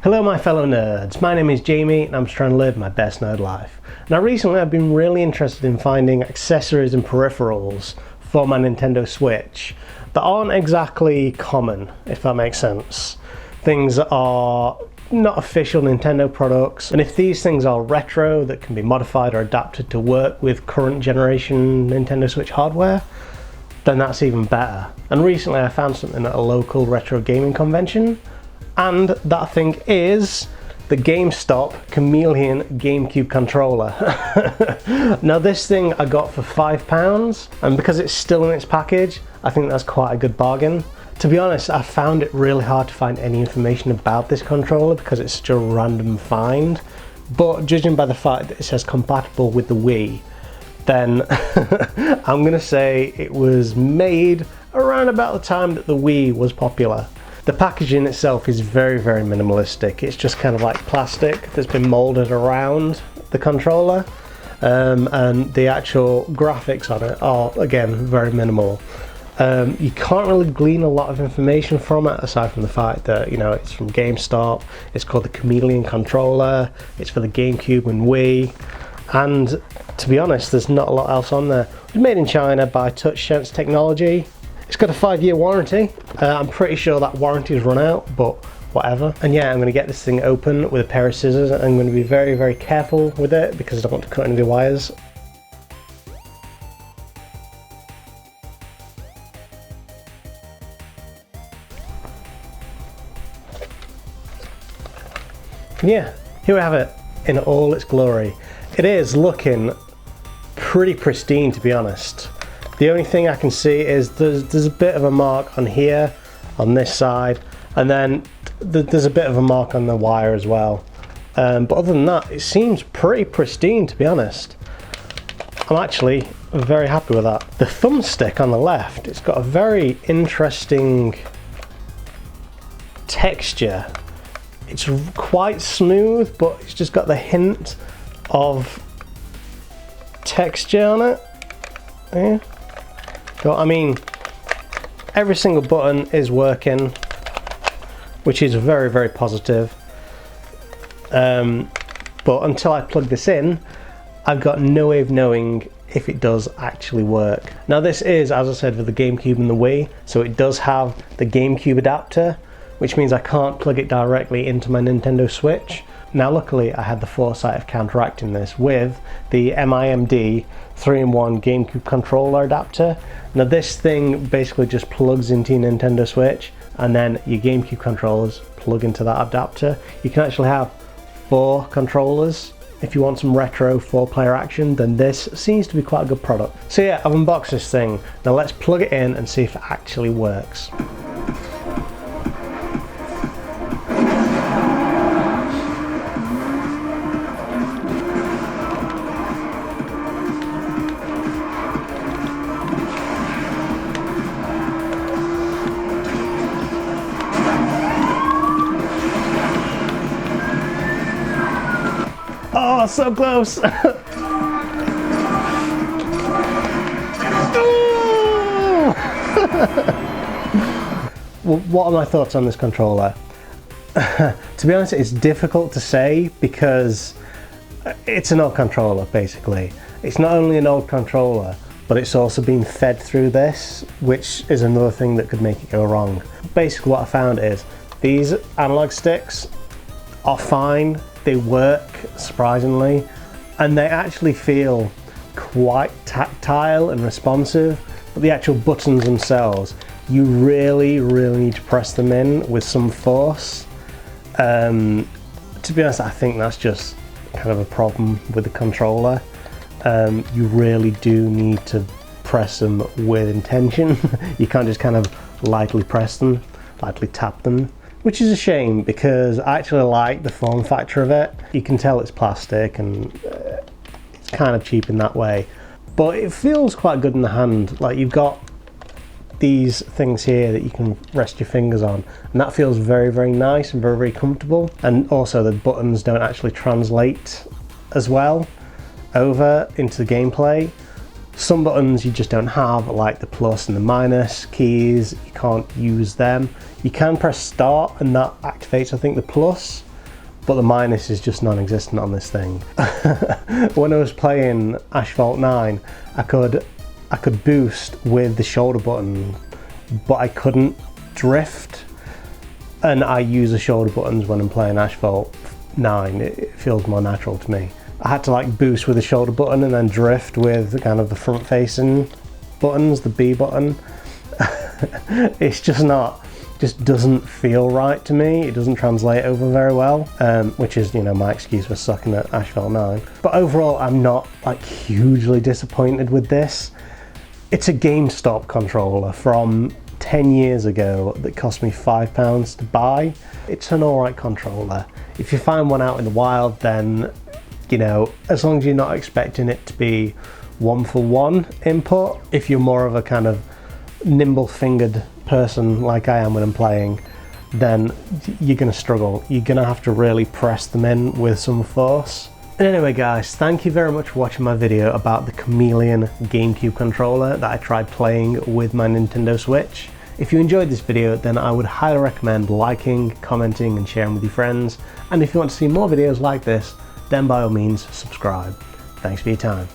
Hello my fellow nerds, my name is Jamie and I'm just trying to live my best nerd life. Now recently I've been really interested in finding accessories and peripherals for my Nintendo Switch that aren't exactly common, if that makes sense. Things that are not official Nintendo products, and if these things are retro that can be modified or adapted to work with current generation Nintendo Switch hardware, then that's even better. And recently I found something at a local retro gaming convention, and that thing is the Gamestop Chameleon Gamecube Controller. Now this thing I got for £5, and because it's still in its package, I think that's quite a good bargain. To be honest, I found it really hard to find any information about this controller because it's such a random find, but judging by the fact that it says compatible with the Wii, then I'm gonna say it was made around about the time that the Wii was popular. The packaging itself is very, very minimalistic. It's just kind of like plastic that's been molded around the controller, and the actual graphics on it are, again, very minimal. You can't really glean a lot of information from it aside from the fact that, you know, it's from GameStop, it's called the Chameleon Controller, it's for the GameCube and Wii, and to be honest, there's not a lot else on there. It was made in China by TouchSense Technology. It's got a 5-year warranty. I'm pretty sure that warranty's run out, but whatever. And yeah, I'm going to get this thing open with a pair of scissors. I'm going to be very, very careful with it because I don't want to cut any of the wires. Yeah, here we have it in all its glory. It is looking pretty pristine, to be honest. The only thing I can see is there's a bit of a mark on here, on this side, and then there's a bit of a mark on the wire as well. But other than that, it seems pretty pristine, to be honest. I'm actually very happy with that. The thumbstick on the left, it's got a very interesting texture. It's quite smooth, but it's just got the hint of texture on it. Yeah. So, I mean, every single button is working, which is very, very positive. But until I plug this in, I've got no way of knowing if it does actually work. Now this is, as I said, for the GameCube and the Wii, so it does have the GameCube adapter, which means I can't plug it directly into my Nintendo Switch. Now luckily I had the foresight of counteracting this with the MIMD 3-in-1 GameCube controller adapter. Now this thing basically just plugs into your Nintendo Switch, and then your GameCube controllers plug into that adapter. You can actually have 4 controllers. If you want some retro 4-player action, then this seems to be quite a good product. So yeah, I've unboxed this thing. Now let's plug it in and see if it actually works. Oh, so close! Well, what are my thoughts on this controller? To be honest, it's difficult to say because it's an old controller, basically. It's not only an old controller, but it's also been fed through this, which is another thing that could make it go wrong. Basically what I found is these analog sticks are fine. They work, surprisingly, and they actually feel quite tactile and responsive, but the actual buttons themselves, you really, really need to press them in with some force. To be honest, I think that's just kind of a problem with the controller. You really do need to press them with intention. You can't just kind of lightly press them, lightly tap them. Which is a shame because I actually like the form factor of it. You can tell it's plastic and it's kind of cheap in that way. But it feels quite good in the hand. Like, you've got these things here that you can rest your fingers on, and that feels very, very nice and very, very comfortable. And also the buttons don't actually translate as well over into the gameplay. Some buttons you just don't have, like the plus and the minus keys, you can't use them. You can press start and that activates, I think, the plus, but the minus is just non-existent on this thing. When I was playing Asphalt 9, I could boost with the shoulder button, but I couldn't drift, and I use the shoulder buttons when I'm playing Asphalt 9. It feels more natural to me. I had to like boost with the shoulder button and then drift with kind of the front facing buttons, the B button. It's just doesn't feel right to me. It doesn't translate over very well, which is, you know, my excuse for sucking at Asphalt 9. But overall, I'm not like hugely disappointed with this. It's a GameStop controller from 10 years ago that cost me £5 to buy. It's an alright controller. If you find one out in the wild, then, you know, as long as you're not expecting it to be 1-for-1 input, if you're more of a kind of nimble fingered person like I am when I'm playing, then you're gonna struggle. You're gonna have to really press them in with some force. And anyway guys, thank you very much for watching my video about the Chameleon Gamecube controller that I tried playing with my Nintendo Switch. If you enjoyed this video, then I would highly recommend liking, commenting and sharing with your friends. And if you want to see more videos like this, then by all means subscribe. Thanks for your time.